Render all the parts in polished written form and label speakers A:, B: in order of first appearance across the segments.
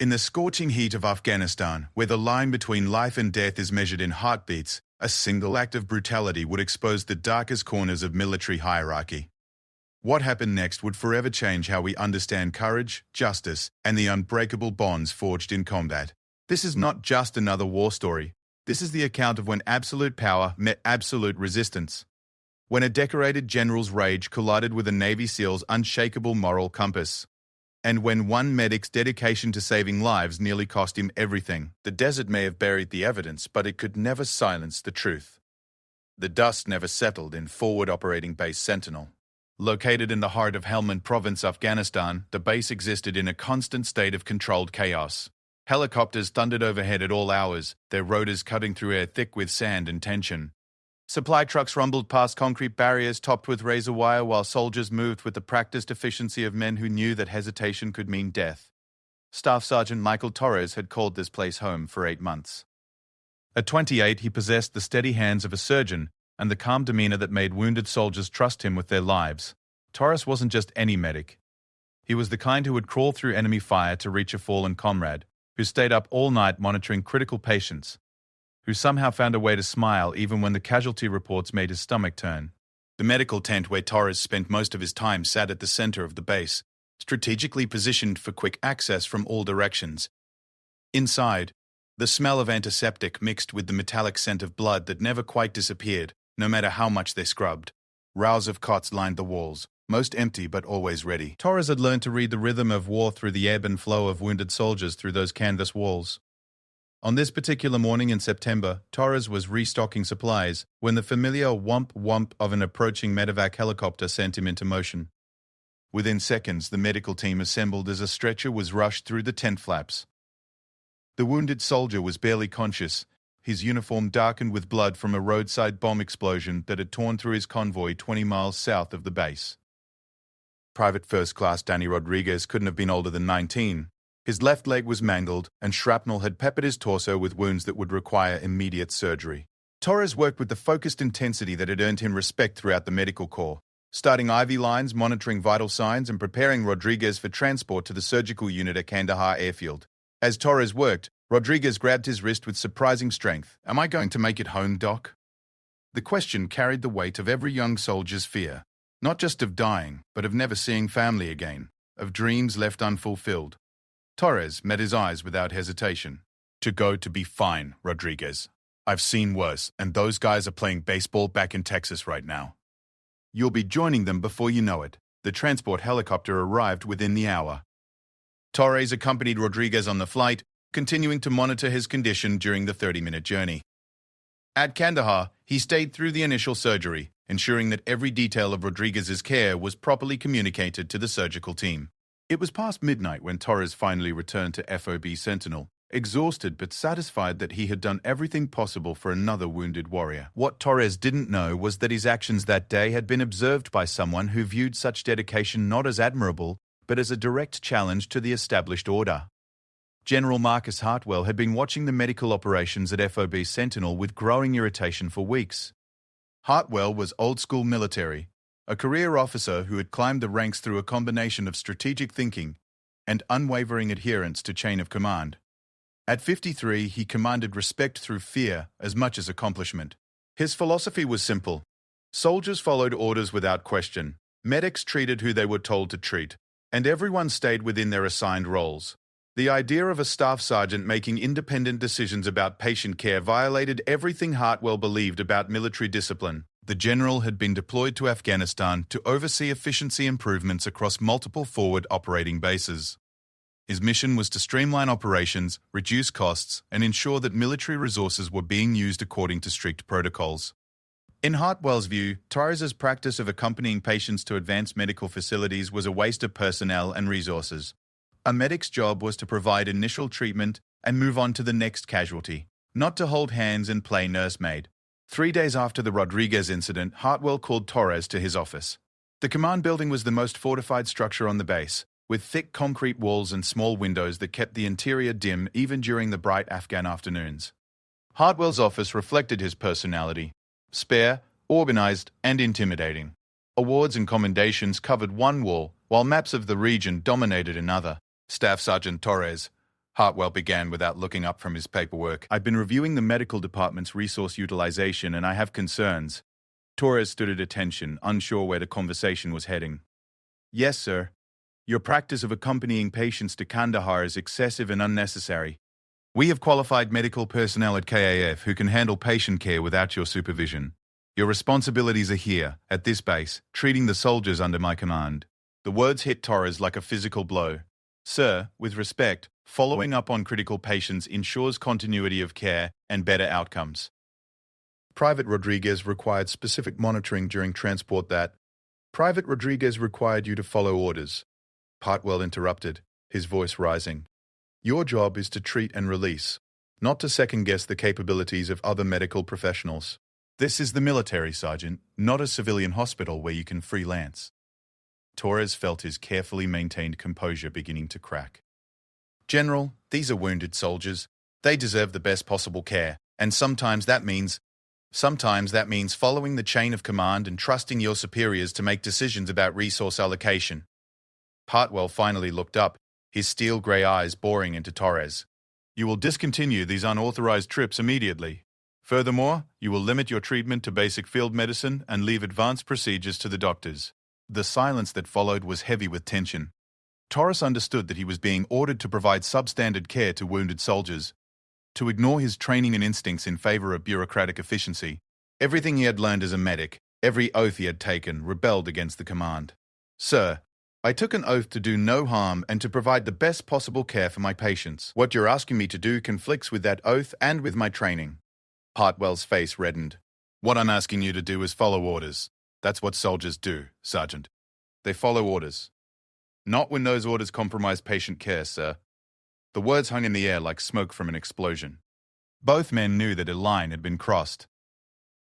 A: In the scorching heat of Afghanistan, where the line between life and death is measured in heartbeats, a single act of brutality would expose the darkest corners of military hierarchy. What happened next would forever change how we understand courage, justice, and the unbreakable bonds forged in combat. This is not just another war story. This is the account of when absolute power met absolute resistance. When a decorated general's rage collided with a Navy SEAL's unshakable moral compass. And when one medic's dedication to saving lives nearly cost him everything. The desert may have buried the evidence, but it could never silence the truth. The dust never settled in Forward Operating Base Sentinel. Located in the heart of Helmand Province, Afghanistan, the base existed in a constant state of controlled chaos. Helicopters thundered overhead at all hours, their rotors cutting through air thick with sand and tension. Supply trucks rumbled past concrete barriers topped with razor wire while soldiers moved with the practiced efficiency of men who knew that hesitation could mean death. Staff Sergeant Michael Torres had called this place home for 8 months. At 28, he possessed the steady hands of a surgeon and the calm demeanor that made wounded soldiers trust him with their lives. Torres wasn't just any medic. He was the kind who would crawl through enemy fire to reach a fallen comrade, who stayed up all night monitoring critical patients, who somehow found a way to smile even when the casualty reports made his stomach turn. The medical tent where Torres spent most of his time sat at the center of the base, strategically positioned for quick access from all directions. Inside, the smell of antiseptic mixed with the metallic scent of blood that never quite disappeared, no matter how much they scrubbed. Rows of cots lined the walls, most empty but always ready. Torres had learned to read the rhythm of war through the ebb and flow of wounded soldiers through those canvas walls. On this particular morning in September, Torres was restocking supplies when the familiar whomp-whomp of an approaching medevac helicopter sent him into motion. Within seconds, the medical team assembled as a stretcher was rushed through the tent flaps. The wounded soldier was barely conscious, his uniform darkened with blood from a roadside bomb explosion that had torn through his convoy 20 miles south of the base. Private First Class Danny Rodriguez couldn't have been older than 19. His left leg was mangled, and shrapnel had peppered his torso with wounds that would require immediate surgery. Torres worked with the focused intensity that had earned him respect throughout the medical corps, starting IV lines, monitoring vital signs, and preparing Rodriguez for transport to the surgical unit at Kandahar Airfield. As Torres worked, Rodriguez grabbed his wrist with surprising strength. "Am I going to make it home, Doc?" The question carried the weight of every young soldier's fear, not just of dying, but of never seeing family again, of dreams left unfulfilled. Torres met his eyes without hesitation. To be fine, Rodriguez. I've seen worse, and those guys are playing baseball back in Texas right now. You'll be joining them before you know it. The transport helicopter arrived within the hour. Torres accompanied Rodriguez on the flight, continuing to monitor his condition during the 30-minute journey. At Kandahar, he stayed through the initial surgery, ensuring that every detail of Rodriguez's care was properly communicated to the surgical team. It was past midnight when Torres finally returned to FOB Sentinel, exhausted but satisfied that he had done everything possible for another wounded warrior. What Torres didn't know was that his actions that day had been observed by someone who viewed such dedication not as admirable, but as a direct challenge to the established order. General Marcus Hartwell had been watching the medical operations at FOB Sentinel with growing irritation for weeks. Hartwell was old-school military, a career officer who had climbed the ranks through a combination of strategic thinking and unwavering adherence to chain of command. At 53, he commanded respect through fear as much as accomplishment. His philosophy was simple. Soldiers followed orders without question, medics treated who they were told to treat, and everyone stayed within their assigned roles. The idea of a staff sergeant making independent decisions about patient care violated everything Hartwell believed about military discipline. The general had been deployed to Afghanistan to oversee efficiency improvements across multiple forward operating bases. His mission was to streamline operations, reduce costs, and ensure that military resources were being used according to strict protocols. In Hartwell's view, Torres's practice of accompanying patients to advanced medical facilities was a waste of personnel and resources. A medic's job was to provide initial treatment and move on to the next casualty, not to hold hands and play nursemaid. 3 days after the Rodriguez incident, Hartwell called Torres to his office. The command building was the most fortified structure on the base, with thick concrete walls and small windows that kept the interior dim even during the bright Afghan afternoons. Hartwell's office reflected his personality, spare, organized, and intimidating. Awards and commendations covered one wall, while maps of the region dominated another. Staff Sergeant Torres, Hartwell began without looking up from his paperwork. I've been reviewing the medical department's resource utilization and I have concerns. Torres stood at attention, unsure where the conversation was heading. Yes, sir. Your practice of accompanying patients to Kandahar is excessive and unnecessary. We have qualified medical personnel at KAF who can handle patient care without your supervision. Your responsibilities are here, at this base, treating the soldiers under my command. The words hit Torres like a physical blow. Sir, with respect, following up on critical patients ensures continuity of care and better outcomes. Private Rodriguez required specific monitoring during transport that Private Rodriguez required you to follow orders. Hartwell interrupted, his voice rising. Your job is to treat and release, not to second-guess the capabilities of other medical professionals. This is the military, Sergeant, not a civilian hospital where you can freelance. Torres felt his carefully maintained composure beginning to crack. General, these are wounded soldiers. They deserve the best possible care, and sometimes that means following the chain of command and trusting your superiors to make decisions about resource allocation. Hartwell finally looked up, his steel grey eyes boring into Torres. You will discontinue these unauthorized trips immediately. Furthermore, you will limit your treatment to basic field medicine and leave advanced procedures to the doctors. The silence that followed was heavy with tension. Torres understood that he was being ordered to provide substandard care to wounded soldiers, to ignore his training and instincts in favor of bureaucratic efficiency. Everything he had learned as a medic, every oath he had taken, rebelled against the command. Sir, I took an oath to do no harm and to provide the best possible care for my patients. What you're asking me to do conflicts with that oath and with my training. Hartwell's face reddened. What I'm asking you to do is follow orders. That's what soldiers do, Sergeant. They follow orders. Not when those orders compromise patient care, sir. The words hung in the air like smoke from an explosion. Both men knew that a line had been crossed.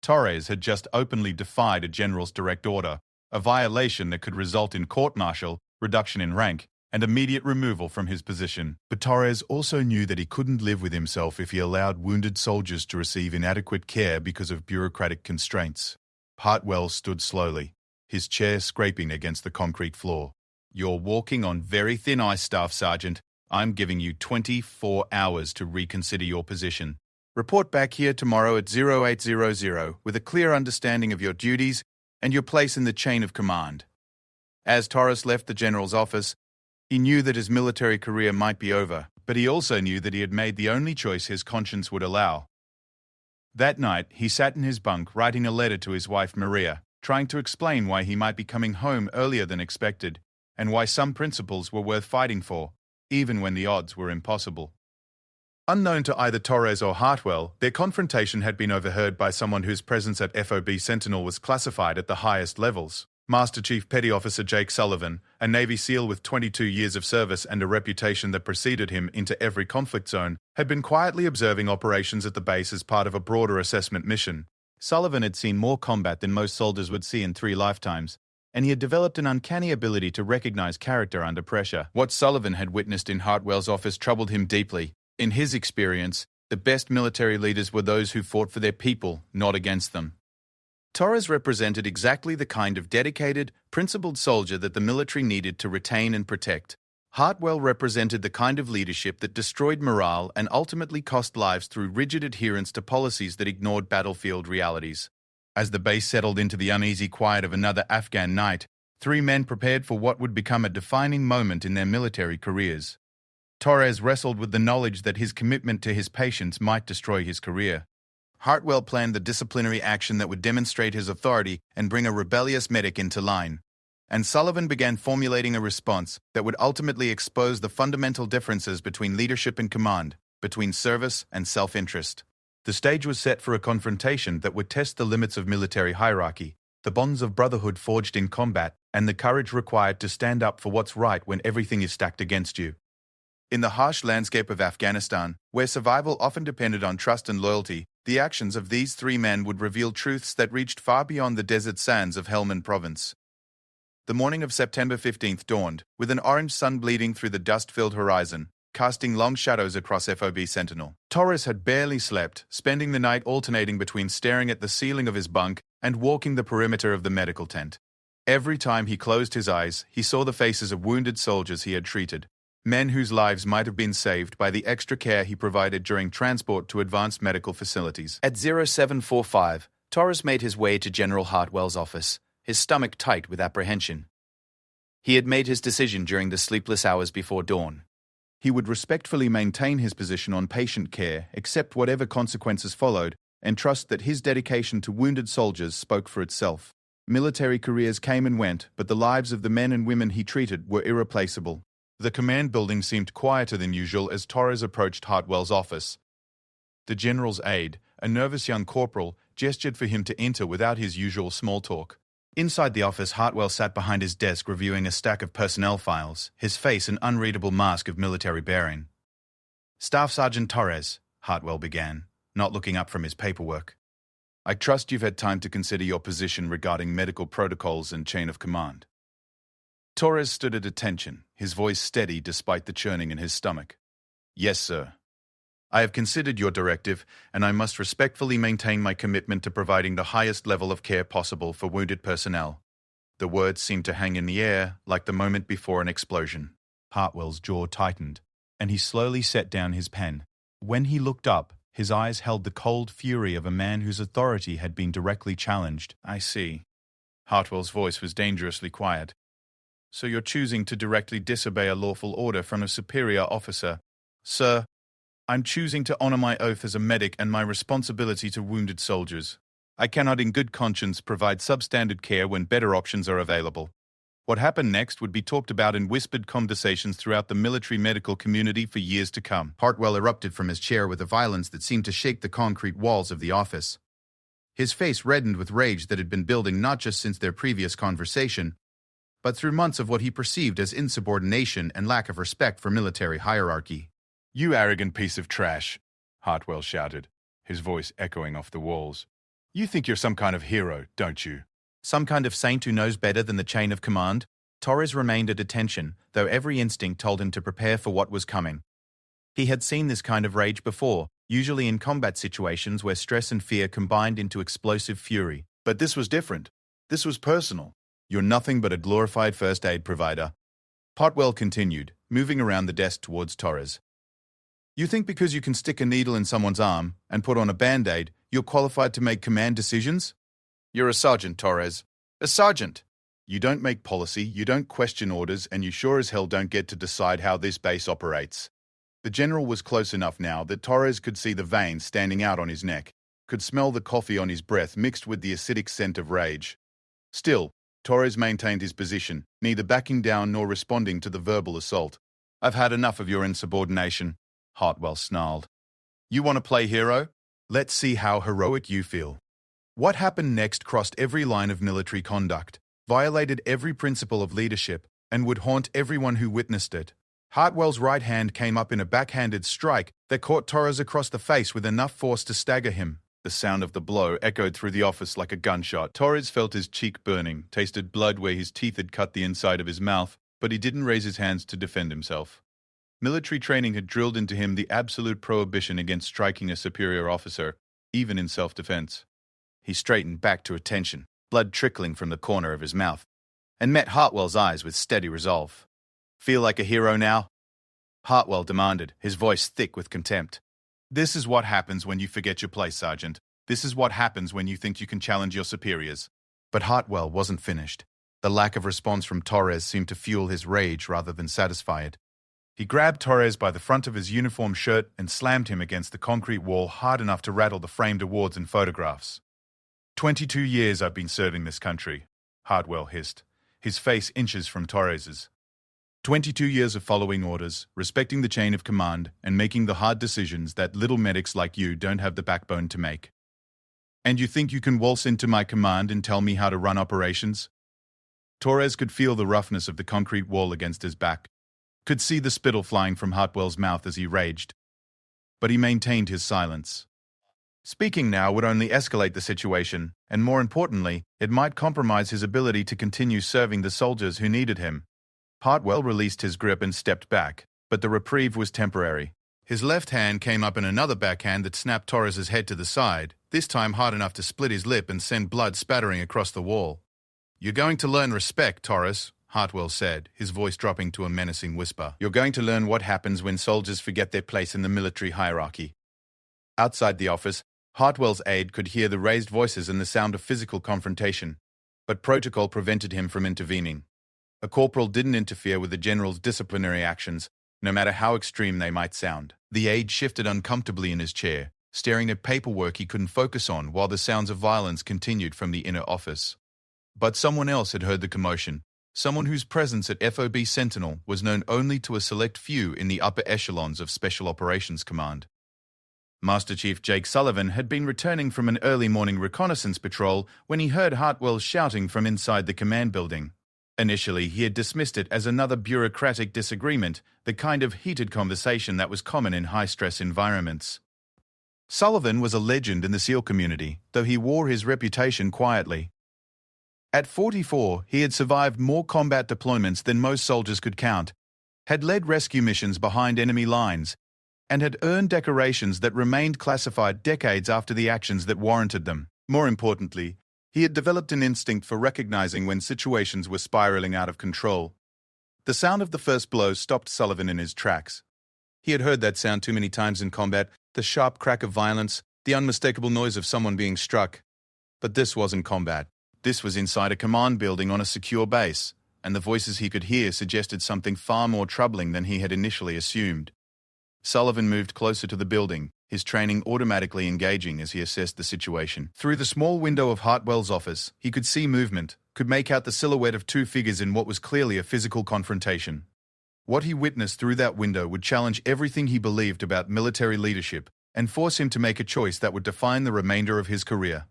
A: Torres had just openly defied a general's direct order, a violation that could result in court-martial, reduction in rank, and immediate removal from his position. But Torres also knew that he couldn't live with himself if he allowed wounded soldiers to receive inadequate care because of bureaucratic constraints. Hartwell stood slowly, his chair scraping against the concrete floor. You're walking on very thin ice, Staff Sergeant. I'm giving you 24 hours to reconsider your position. Report back here tomorrow at 0800 with a clear understanding of your duties and your place in the chain of command. As Torres left the general's office, he knew that his military career might be over, but he also knew that he had made the only choice his conscience would allow. That night, he sat in his bunk writing a letter to his wife Maria, trying to explain why he might be coming home earlier than expected, and why some principles were worth fighting for, even when the odds were impossible. Unknown to either Torres or Hartwell, their confrontation had been overheard by someone whose presence at FOB Sentinel was classified at the highest levels. Master Chief Petty Officer Jake Sullivan, a Navy SEAL with 22 years of service and a reputation that preceded him into every conflict zone, had been quietly observing operations at the base as part of a broader assessment mission. Sullivan had seen more combat than most soldiers would see in 3 lifetimes, and he had developed an uncanny ability to recognize character under pressure. What Sullivan had witnessed in Hartwell's office troubled him deeply. In his experience, the best military leaders were those who fought for their people, not against them. Torres represented exactly the kind of dedicated, principled soldier that the military needed to retain and protect. Hartwell represented the kind of leadership that destroyed morale and ultimately cost lives through rigid adherence to policies that ignored battlefield realities. As the base settled into the uneasy quiet of another Afghan night, 3 men prepared for what would become a defining moment in their military careers. Torres wrestled with the knowledge that his commitment to his patients might destroy his career. Hartwell planned the disciplinary action that would demonstrate his authority and bring a rebellious medic into line. And Sullivan began formulating a response that would ultimately expose the fundamental differences between leadership and command, between service and self-interest. The stage was set for a confrontation that would test the limits of military hierarchy, the bonds of brotherhood forged in combat, and the courage required to stand up for what's right when everything is stacked against you. In the harsh landscape of Afghanistan, where survival often depended on trust and loyalty, the actions of these 3 men would reveal truths that reached far beyond the desert sands of Helmand Province. The morning of September 15th dawned, with an orange sun bleeding through the dust-filled horizon, casting long shadows across FOB Sentinel. Torres had barely slept, spending the night alternating between staring at the ceiling of his bunk and walking the perimeter of the medical tent. Every time he closed his eyes, he saw the faces of wounded soldiers he had treated. Men whose lives might have been saved by the extra care he provided during transport to advanced medical facilities.
B: At 0745, Torres made his way to General Hartwell's office, his stomach tight with apprehension. He had made his decision during the sleepless hours before dawn.
A: He would respectfully maintain his position on patient care, accept whatever consequences followed, and trust that his dedication to wounded soldiers spoke for itself. Military careers came and went, but the lives of the men and women he treated were irreplaceable. The command building seemed quieter than usual as Torres approached Hartwell's office. The general's aide, a nervous young corporal, gestured for him to enter without his usual small talk. Inside the office, Hartwell sat behind his desk reviewing a stack of personnel files, his face an unreadable mask of military bearing. "Staff Sergeant Torres," Hartwell began, not looking up from his paperwork. "I trust you've had time to consider your position regarding medical protocols and chain of command." Torres stood at attention, his voice steady despite the churning in his stomach. "Yes, sir. I have considered your directive, and I must respectfully maintain my commitment to providing the highest level of care possible for wounded personnel." The words seemed to hang in the air like the moment before an explosion. Hartwell's jaw tightened, and he slowly set down his pen. When he looked up, his eyes held the cold fury of a man whose authority had been directly challenged. "I see." Hartwell's voice was dangerously quiet. "So you're choosing to directly disobey a lawful order from a superior officer." "Sir, I'm choosing to honor my oath as a medic and my responsibility to wounded soldiers. I cannot in good conscience provide substandard care when better options are available." What happened next would be talked about in whispered conversations throughout the military medical community for years to come. Hartwell erupted from his chair with a violence that seemed to shake the concrete walls of the office. His face reddened with rage that had been building not just since their previous conversation, but through months of what he perceived as insubordination and lack of respect for military hierarchy. "You arrogant piece of trash," Hartwell shouted, his voice echoing off the walls. "You think you're some kind of hero, don't you? Some kind of saint who knows better than the chain of command?" Torres remained at attention, though every instinct told him to prepare for what was coming. He had seen this kind of rage before, usually in combat situations where stress and fear combined into explosive fury. But this was different. This was personal. "You're nothing but a glorified first aid provider." Hartwell continued, moving around the desk towards Torres. "You think because you can stick a needle in someone's arm and put on a band-aid, you're qualified to make command decisions? You're a sergeant, Torres. A sergeant. You don't make policy, you don't question orders, and you sure as hell don't get to decide how this base operates." The general was close enough now that Torres could see the veins standing out on his neck, could smell the coffee on his breath mixed with the acidic scent of rage. Still, Torres maintained his position, neither backing down nor responding to the verbal assault. "I've had enough of your insubordination," Hartwell snarled. "You want to play hero? Let's see how heroic you feel." What happened next crossed every line of military conduct, violated every principle of leadership, and would haunt everyone who witnessed it. Hartwell's right hand came up in a backhanded strike that caught Torres across the face with enough force to stagger him. The sound of the blow echoed through the office like a gunshot. Torres felt his cheek burning, tasted blood where his teeth had cut the inside of his mouth, but he didn't raise his hands to defend himself. Military training had drilled into him the absolute prohibition against striking a superior officer, even in self-defense. He straightened back to attention, blood trickling from the corner of his mouth, and met Hartwell's eyes with steady resolve. "Feel like a hero now?" Hartwell demanded, his voice thick with contempt. "This is what happens when you forget your place, Sergeant. This is what happens when you think you can challenge your superiors." But Hartwell wasn't finished. The lack of response from Torres seemed to fuel his rage rather than satisfy it. He grabbed Torres by the front of his uniform shirt and slammed him against the concrete wall hard enough to rattle the framed awards and photographs. 22 years I've been serving this country," Hartwell hissed, his face inches from Torres's. 22 years of following orders, respecting the chain of command, and making the hard decisions that little medics like you don't have the backbone to make. And you think you can waltz into my command and tell me how to run operations? Torres could feel the roughness of the concrete wall against his back, could see the spittle flying from Hartwell's mouth as he raged. But he maintained his silence. Speaking now would only escalate the situation, and more importantly, it might compromise his ability to continue serving the soldiers who needed him. Hartwell released his grip and stepped back, but the reprieve was temporary. His left hand came up in another backhand that snapped Torres's head to the side, this time hard enough to split his lip and send blood spattering across the wall. "You're going to learn respect, Torres," Hartwell said, his voice dropping to a menacing whisper. You're going to learn what happens when soldiers forget their place in the military hierarchy. Outside the office, Hartwell's aide could hear the raised voices and the sound of physical confrontation, but protocol prevented him from intervening. A corporal didn't interfere with the general's disciplinary actions, no matter how extreme they might sound. The aide shifted uncomfortably in his chair, staring at paperwork he couldn't focus on while the sounds of violence continued from the inner office. But someone else had heard the commotion, someone whose presence at FOB Sentinel was known only to a select few in the upper echelons of Special Operations Command. Master Chief Jake Sullivan had been returning from an early morning reconnaissance patrol when he heard Hartwell shouting from inside the command building. Initially, he had dismissed it as another bureaucratic disagreement, the kind of heated conversation that was common in high-stress environments. Sullivan was a legend in the SEAL community, though he wore his reputation quietly. At 44, he had survived more combat deployments than most soldiers could count, had led rescue missions behind enemy lines, and had earned decorations that remained classified decades after the actions that warranted them. More importantly, he had developed an instinct for recognizing when situations were spiraling out of control. The sound of the first blow stopped Sullivan in his tracks. He had heard that sound too many times in combat, the sharp crack of violence, the unmistakable noise of someone being struck. But this wasn't combat. This was inside a command building on a secure base, and the voices he could hear suggested something far more troubling than he had initially assumed. Sullivan moved closer to the building, his training automatically engaging as he assessed the situation. Through the small window of Hartwell's office, he could see movement, could make out the silhouette of two figures in what was clearly a physical confrontation. What he witnessed through that window would challenge everything he believed about military leadership and force him to make a choice that would define the remainder of his career.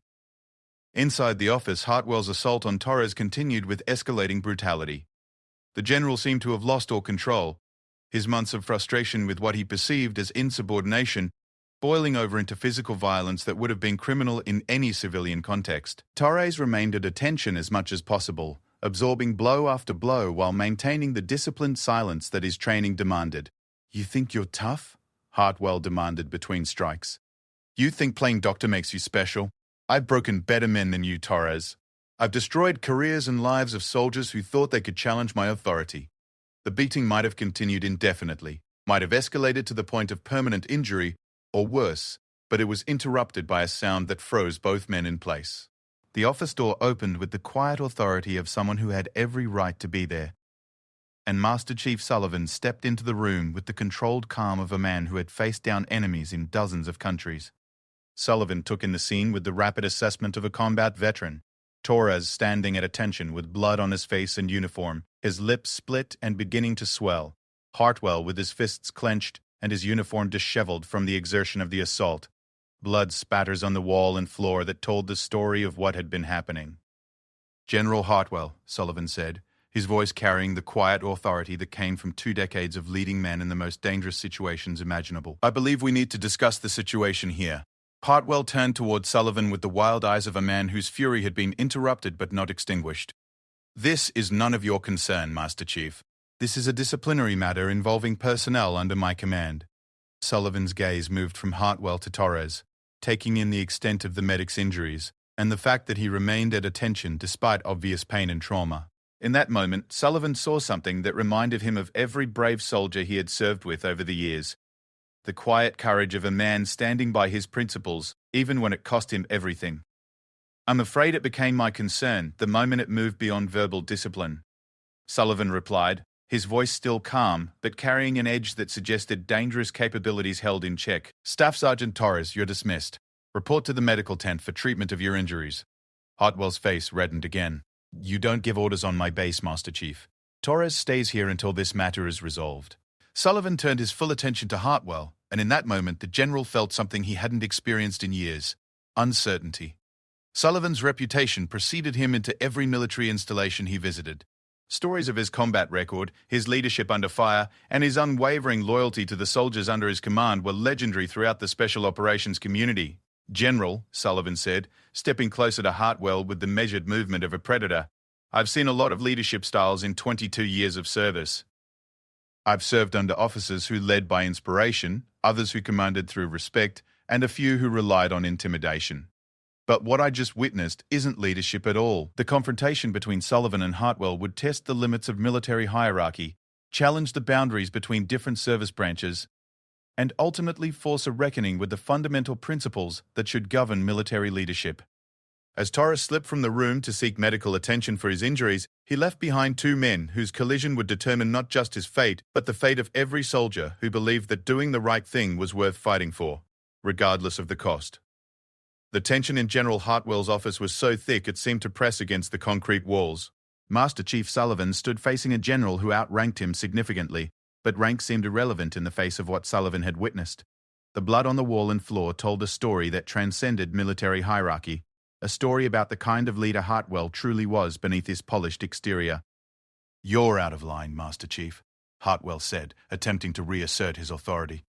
A: Inside the office, Hartwell's assault on Torres continued with escalating brutality. The general seemed to have lost all control, his months of frustration with what he perceived as insubordination boiling over into physical violence that would have been criminal in any civilian context. Torres remained at attention as much as possible, absorbing blow after blow while maintaining the disciplined silence that his training demanded. "You think you're tough?" Hartwell demanded between strikes. "You think playing doctor makes you special? I've broken better men than you, Torres. I've destroyed careers and lives of soldiers who thought they could challenge my authority." The beating might have continued indefinitely, might have escalated to the point of permanent injury, or worse, but it was interrupted by a sound that froze both men in place. The office door opened with the quiet authority of someone who had every right to be there, and Master Chief Sullivan stepped into the room with the controlled calm of a man who had faced down enemies in dozens of countries. Sullivan took in the scene with the rapid assessment of a combat veteran, Torres standing at attention with blood on his face and uniform, his lips split and beginning to swell, Hartwell with his fists clenched and his uniform disheveled from the exertion of the assault. Blood spatters on the wall and floor that told the story of what had been happening. "General Hartwell," Sullivan said, his voice carrying the quiet authority that came from 2 decades of leading men in the most dangerous situations imaginable. "I believe we need to discuss the situation here." Hartwell turned toward Sullivan with the wild eyes of a man whose fury had been interrupted but not extinguished. "This is none of your concern, Master Chief. This is a disciplinary matter involving personnel under my command." Sullivan's gaze moved from Hartwell to Torres, taking in the extent of the medic's injuries and the fact that he remained at attention despite obvious pain and trauma. In that moment, Sullivan saw something that reminded him of every brave soldier he had served with over the years. The quiet courage of a man standing by his principles, even when it cost him everything. "I'm afraid it became my concern the moment it moved beyond verbal discipline," Sullivan replied, his voice still calm, but carrying an edge that suggested dangerous capabilities held in check. "Staff Sergeant Torres, you're dismissed. Report to the medical tent for treatment of your injuries." Hartwell's face reddened again. "You don't give orders on my base, Master Chief. Torres stays here until this matter is resolved." Sullivan turned his full attention to Hartwell, and in that moment the general felt something he hadn't experienced in years: uncertainty. Sullivan's reputation preceded him into every military installation he visited. Stories of his combat record, his leadership under fire, and his unwavering loyalty to the soldiers under his command were legendary throughout the special operations community. "General," Sullivan said, stepping closer to Hartwell with the measured movement of a predator, "I've seen a lot of leadership styles in 22 years of service. I've served under officers who led by inspiration, others who commanded through respect, and a few who relied on intimidation. But what I just witnessed isn't leadership at all. The confrontation between Sullivan and Hartwell would test the limits of military hierarchy, challenge the boundaries between different service branches, and ultimately force a reckoning with the fundamental principles that should govern military leadership. As Torres slipped from the room to seek medical attention for his injuries, he left behind two men whose collision would determine not just his fate, but the fate of every soldier who believed that doing the right thing was worth fighting for, regardless of the cost. The tension in General Hartwell's office was so thick it seemed to press against the concrete walls. Master Chief Sullivan stood facing a general who outranked him significantly, but rank seemed irrelevant in the face of what Sullivan had witnessed. The blood on the wall and floor told a story that transcended military hierarchy, a story about the kind of leader Hartwell truly was beneath his polished exterior. "You're out of line, Master Chief," Hartwell said, attempting to reassert his authority.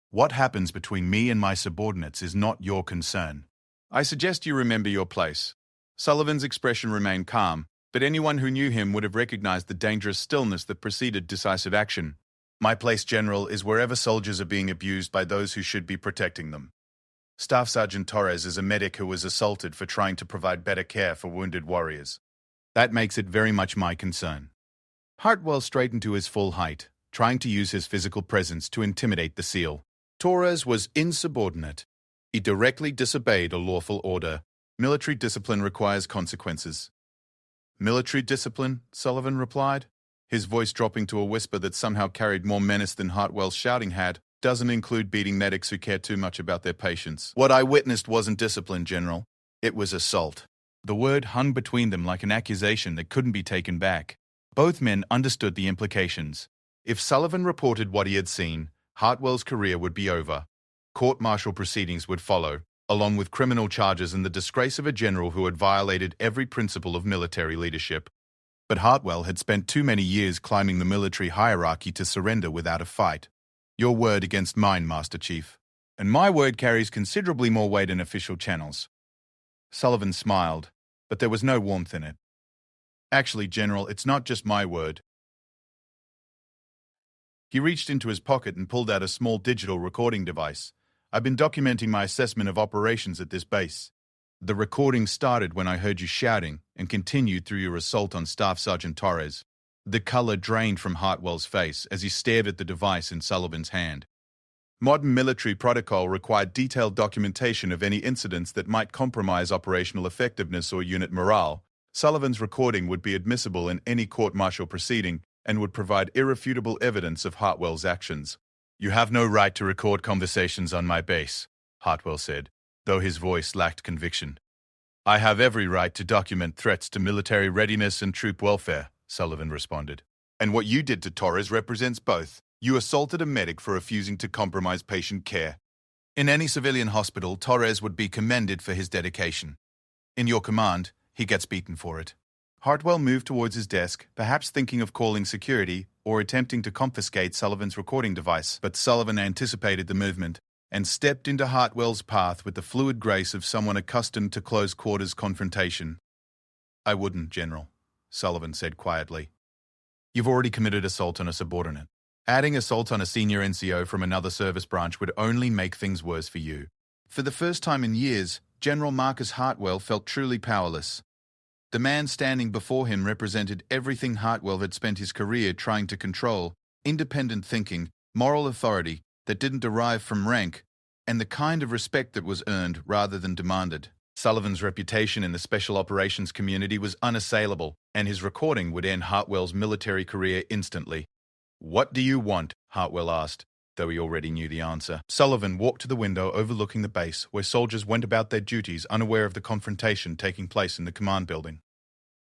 A: "What happens between me and my subordinates is not your concern. I suggest you remember your place." Sullivan's expression remained calm, but anyone who knew him would have recognized the dangerous stillness that preceded decisive action. "My place, General, is wherever soldiers are being abused by those who should be protecting them. Staff Sergeant Torres is a medic who was assaulted for trying to provide better care for wounded warriors. That makes it very much my concern." Hartwell straightened to his full height, trying to use his physical presence to intimidate the SEAL. Torres was insubordinate. He directly disobeyed a lawful order. Military discipline requires consequences. "Military discipline?" Sullivan replied, his voice dropping to a whisper that somehow carried more menace than Hartwell's shouting had. "Doesn't include beating medics who care too much about their patients." "What I witnessed wasn't discipline, General. It was assault." The word hung between them like an accusation that couldn't be taken back. Both men understood the implications. If Sullivan reported what he had seen, Hartwell's career would be over. Court-martial proceedings would follow, along with criminal charges and the disgrace of a general who had violated every principle of military leadership. But Hartwell had spent too many years climbing the military hierarchy to surrender without a fight. "Your word against mine, Master Chief. And my word carries considerably more weight in official channels." Sullivan smiled, but there was no warmth in it. "Actually, General, it's not just my word." He reached into his pocket and pulled out a small digital recording device. "I've been documenting my assessment of operations at this base. The recording started when I heard you shouting and continued through your assault on Staff Sergeant Torres." The color drained from Hartwell's face as he stared at the device in Sullivan's hand. Modern military protocol required detailed documentation of any incidents that might compromise operational effectiveness or unit morale. Sullivan's recording would be admissible in any court-martial proceeding and would provide irrefutable evidence of Hartwell's actions. "You have no right to record conversations on my base," Hartwell said, though his voice lacked conviction. "I have every right to document threats to military readiness and troop welfare," Sullivan responded. "And what you did to Torres represents both. You assaulted a medic for refusing to compromise patient care. In any civilian hospital, Torres would be commended for his dedication. In your command, he gets beaten for it." Hartwell moved towards his desk, perhaps thinking of calling security or attempting to confiscate Sullivan's recording device, but Sullivan anticipated the movement and stepped into Hartwell's path with the fluid grace of someone accustomed to close-quarters confrontation. "I wouldn't, General," Sullivan said quietly. "You've already committed assault on a subordinate. Adding assault on a senior NCO from another service branch would only make things worse for you." For the first time in years, General Marcus Hartwell felt truly powerless. The man standing before him represented everything Hartwell had spent his career trying to control: independent thinking, moral authority that didn't derive from rank, and the kind of respect that was earned rather than demanded. Sullivan's reputation in the special operations community was unassailable, and his recording would end Hartwell's military career instantly. "What do you want?" Hartwell asked, though he already knew the answer. Sullivan walked to the window overlooking the base, where soldiers went about their duties unaware of the confrontation taking place in the command building.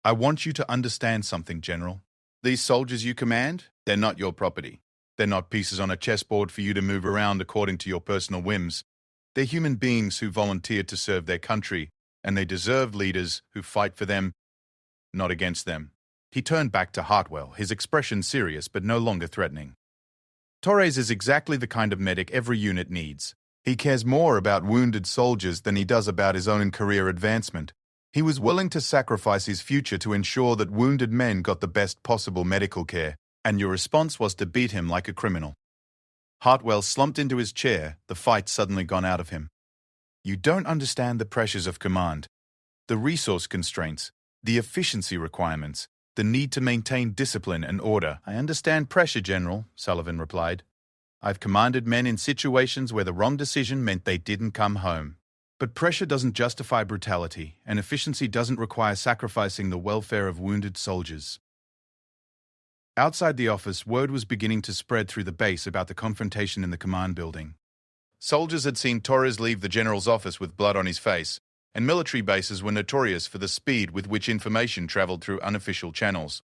A: "I want you to understand something, General. These soldiers you command, they're not your property. They're not pieces on a chessboard for you to move around according to your personal whims. They're human beings who volunteered to serve their country, and they deserve leaders who fight for them, not against them." He turned back to Hartwell, his expression serious but no longer threatening. "Torres is exactly the kind of medic every unit needs. He cares more about wounded soldiers than he does about his own career advancement. He was willing to sacrifice his future to ensure that wounded men got the best possible medical care, and your response was to beat him like a criminal." Hartwell slumped into his chair, the fight suddenly gone out of him. You don't understand the pressures of command, the resource constraints, the efficiency requirements, the need to maintain discipline and order.
B: I understand pressure, General, Sullivan replied. I've commanded men in situations where the wrong decision meant they didn't come home.
A: But pressure doesn't justify brutality, and efficiency doesn't require sacrificing the welfare of wounded soldiers. Outside the office, word was beginning to spread through the base about the confrontation in the command building. Soldiers had seen Torres leave the general's office with blood on his face, and military bases were notorious for the speed with which information traveled through unofficial channels.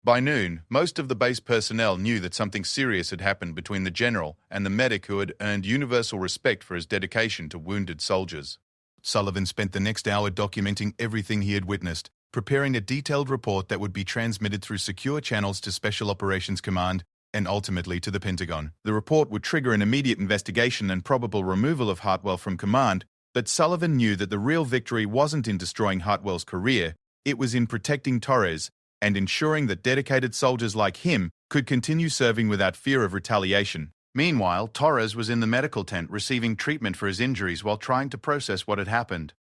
A: By noon, most of the base personnel knew that something serious had happened between the general and the medic who had earned universal respect for his dedication to wounded soldiers. Sullivan spent the next hour documenting everything he had witnessed, preparing a detailed report that would be transmitted through secure channels to Special Operations Command and ultimately to the Pentagon. The report would trigger an immediate investigation and probable removal of Hartwell from command, but Sullivan knew that the real victory wasn't in destroying Hartwell's career, it was in protecting Torres and ensuring that dedicated soldiers like him could continue serving without fear of retaliation. Meanwhile, Torres was in the medical tent receiving treatment for his injuries while trying to process what had happened.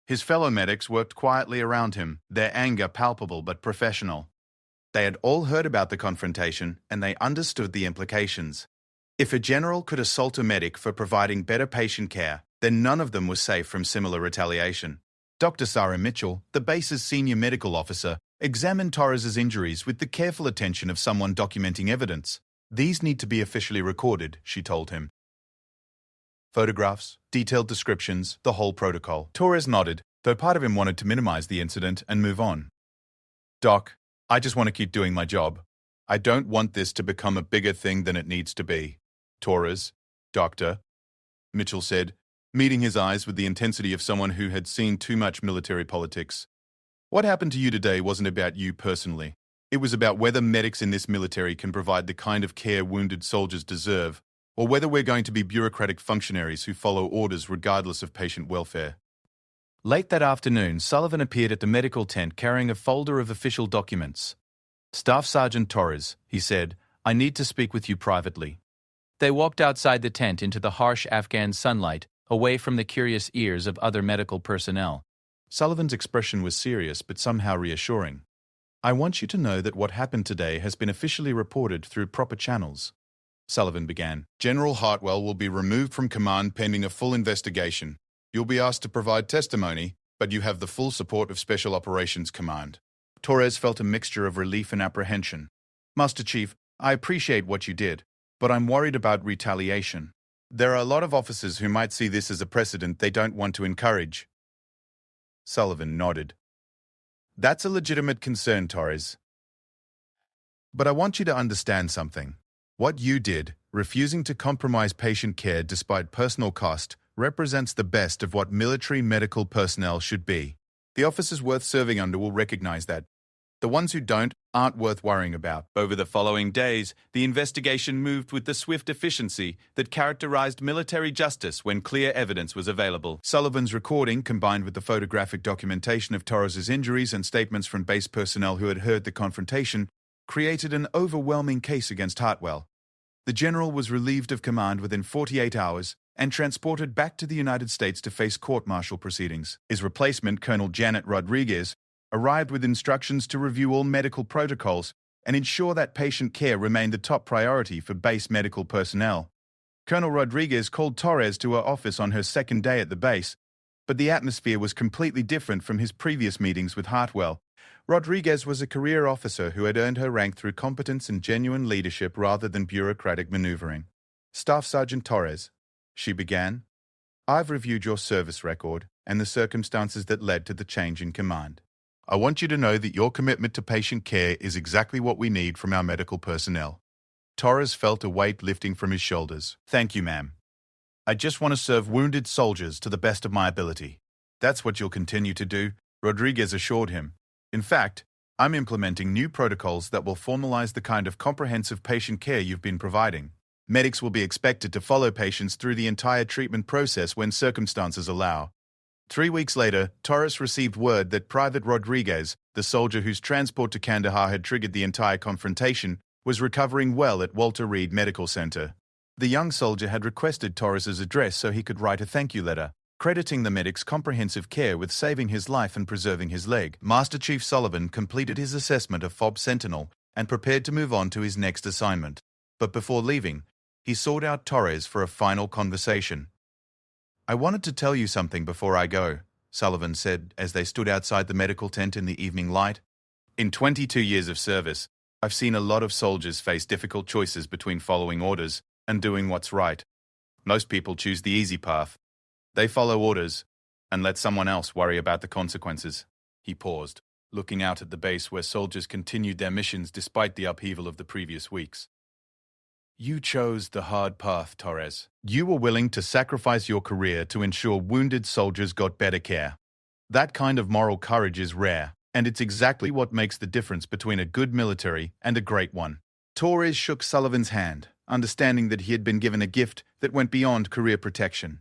A: His fellow medics worked quietly around him, their anger palpable but professional. They had all heard about the confrontation, and they understood the implications. If a general could assault a medic for providing better patient care, then none of them was safe from similar retaliation. Dr. Sarah Mitchell, the base's senior medical officer, examined Torres's injuries with the careful attention of someone documenting evidence. These need to be officially recorded, she told him. Photographs, detailed descriptions, the whole protocol. Torres nodded, though part of him wanted to minimize the incident and move on. Doc, I just want to keep doing my job. I don't want this to become a bigger thing than it needs to be. Torres, Doctor, Mitchell said, meeting his eyes with the intensity of someone who had seen too much military politics. What happened to you today wasn't about you personally. It was about whether medics in this military can provide the kind of care wounded soldiers deserve, or whether we're going to be bureaucratic functionaries who follow orders regardless of patient welfare. Late that afternoon, Sullivan appeared at the medical tent carrying a folder of official documents. Staff Sergeant Torres, he said, I need to speak with you privately.
B: They walked outside the tent into the harsh Afghan sunlight, away from the curious ears of other medical personnel.
A: Sullivan's expression was serious but somehow reassuring. I want you to know that what happened today has been officially reported through proper channels. Sullivan began. General Hartwell will be removed from command pending a full investigation. You'll be asked to provide testimony, but you have the full support of Special Operations Command. Torres felt a mixture of relief and apprehension. Master Chief, I appreciate what you did, but I'm worried about retaliation. There are a lot of officers who might see this as a precedent they don't want to encourage. Sullivan nodded. That's a legitimate concern, Torres. But I want you to understand something. What you did, refusing to compromise patient care despite personal cost, represents the best of what military medical personnel should be. The officers worth serving under will recognize that. The ones who don't aren't worth worrying about. Over the following days, the investigation moved with the swift efficiency that characterized military justice when clear evidence was available. Sullivan's recording, combined with the photographic documentation of Torres's injuries and statements from base personnel who had heard the confrontation, created an overwhelming case against Hartwell. The general was relieved of command within 48 hours and transported back to the United States to face court-martial proceedings. His replacement, Colonel Janet Rodriguez, arrived with instructions to review all medical protocols and ensure that patient care remained the top priority for base medical personnel. Colonel Rodriguez called Torres to her office on her second day at the base, but the atmosphere was completely different from his previous meetings with Hartwell. Rodriguez was a career officer who had earned her rank through competence and genuine leadership rather than bureaucratic maneuvering. Staff Sergeant Torres, she began, I've reviewed your service record and the circumstances that led to the change in command. I want you to know that your commitment to patient care is exactly what we need from our medical personnel. Torres felt a weight lifting from his shoulders. Thank you, ma'am. I just want to serve wounded soldiers to the best of my ability. That's what you'll continue to do, Rodriguez assured him. In fact, I'm implementing new protocols that will formalize the kind of comprehensive patient care you've been providing. Medics will be expected to follow patients through the entire treatment process when circumstances allow. 3 weeks later, Torres received word that Private Rodriguez, the soldier whose transport to Kandahar had triggered the entire confrontation, was recovering well at Walter Reed Medical Center. The young soldier had requested Torres's address so he could write a thank you letter. crediting the medic's comprehensive care with saving his life and preserving his leg. Master Chief Sullivan completed his assessment of FOB Sentinel and prepared to move on to his next assignment. But before leaving, he sought out Torres for a final conversation. "I wanted to tell you something before I go," Sullivan said as they stood outside the medical tent in the evening light. "In 22 years of service, I've seen a lot of soldiers face difficult choices between following orders and doing what's right. Most people choose the easy path. They follow orders and let someone else worry about the consequences." He paused, looking out at the base where soldiers continued their missions despite the upheaval of the previous weeks. "You chose the hard path, Torres. You were willing to sacrifice your career to ensure wounded soldiers got better care. That kind of moral courage is rare, and it's exactly what makes the difference between a good military and a great one." Torres shook Sullivan's hand, understanding that he had been given a gift that went beyond career protection.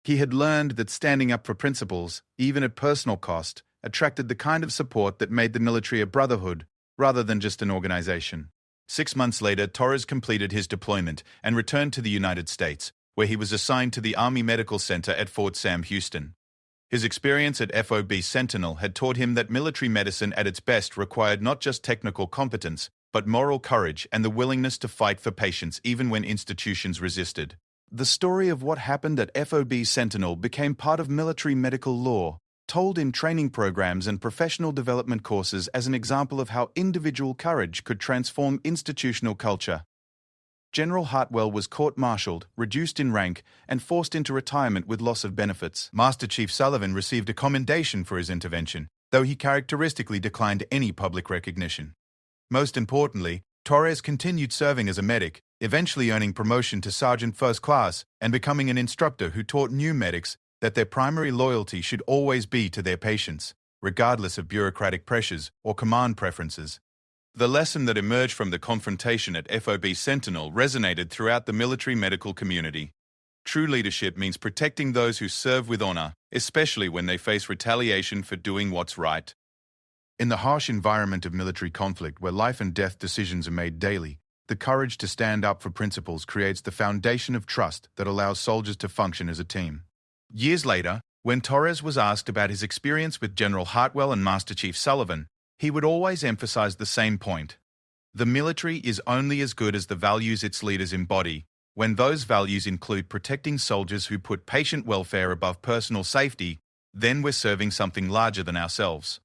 A: He had learned that standing up for principles, even at personal cost, attracted the kind of support that made the military a brotherhood rather than just an organization. 6 months later, Torres completed his deployment and returned to the United States, where he was assigned to the Army Medical Center at Fort Sam Houston. His experience at FOB Sentinel had taught him that military medicine at its best required not just technical competence, but moral courage and the willingness to fight for patients even when institutions resisted. The story of what happened at FOB Sentinel became part of military medical law, told in training programs and professional development courses as an example of how individual courage could transform institutional culture. General Hartwell was court-martialed, reduced in rank, and forced into retirement with loss of benefits. Master Chief Sullivan received a commendation for his intervention, though he characteristically declined any public recognition. Most importantly, Torres continued serving as a medic, eventually earning promotion to Sergeant First Class and becoming an instructor who taught new medics that their primary loyalty should always be to their patients, regardless of bureaucratic pressures or command preferences. The lesson that emerged from the confrontation at FOB Sentinel resonated throughout the military medical community. True leadership means protecting those who serve with honor, especially when they face retaliation for doing what's right. In the harsh environment of military conflict where life and death decisions are made daily, the courage to stand up for principles creates the foundation of trust that allows soldiers to function as a team. Years later, when Torres was asked about his experience with General Hartwell and Master Chief Sullivan, he would always emphasize the same point. The military is only as good as the values its leaders embody. When those values include protecting soldiers who put patient welfare above personal safety, then we're serving something larger than ourselves.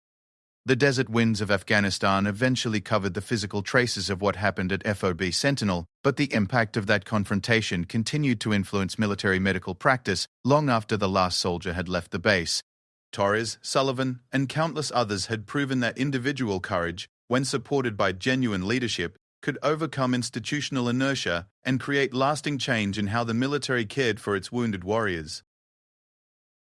A: The desert winds of Afghanistan eventually covered the physical traces of what happened at FOB Sentinel, but the impact of that confrontation continued to influence military medical practice long after the last soldier had left the base. Torres, Sullivan, and countless others had proven that individual courage, when supported by genuine leadership, could overcome institutional inertia and create lasting change in how the military cared for its wounded warriors.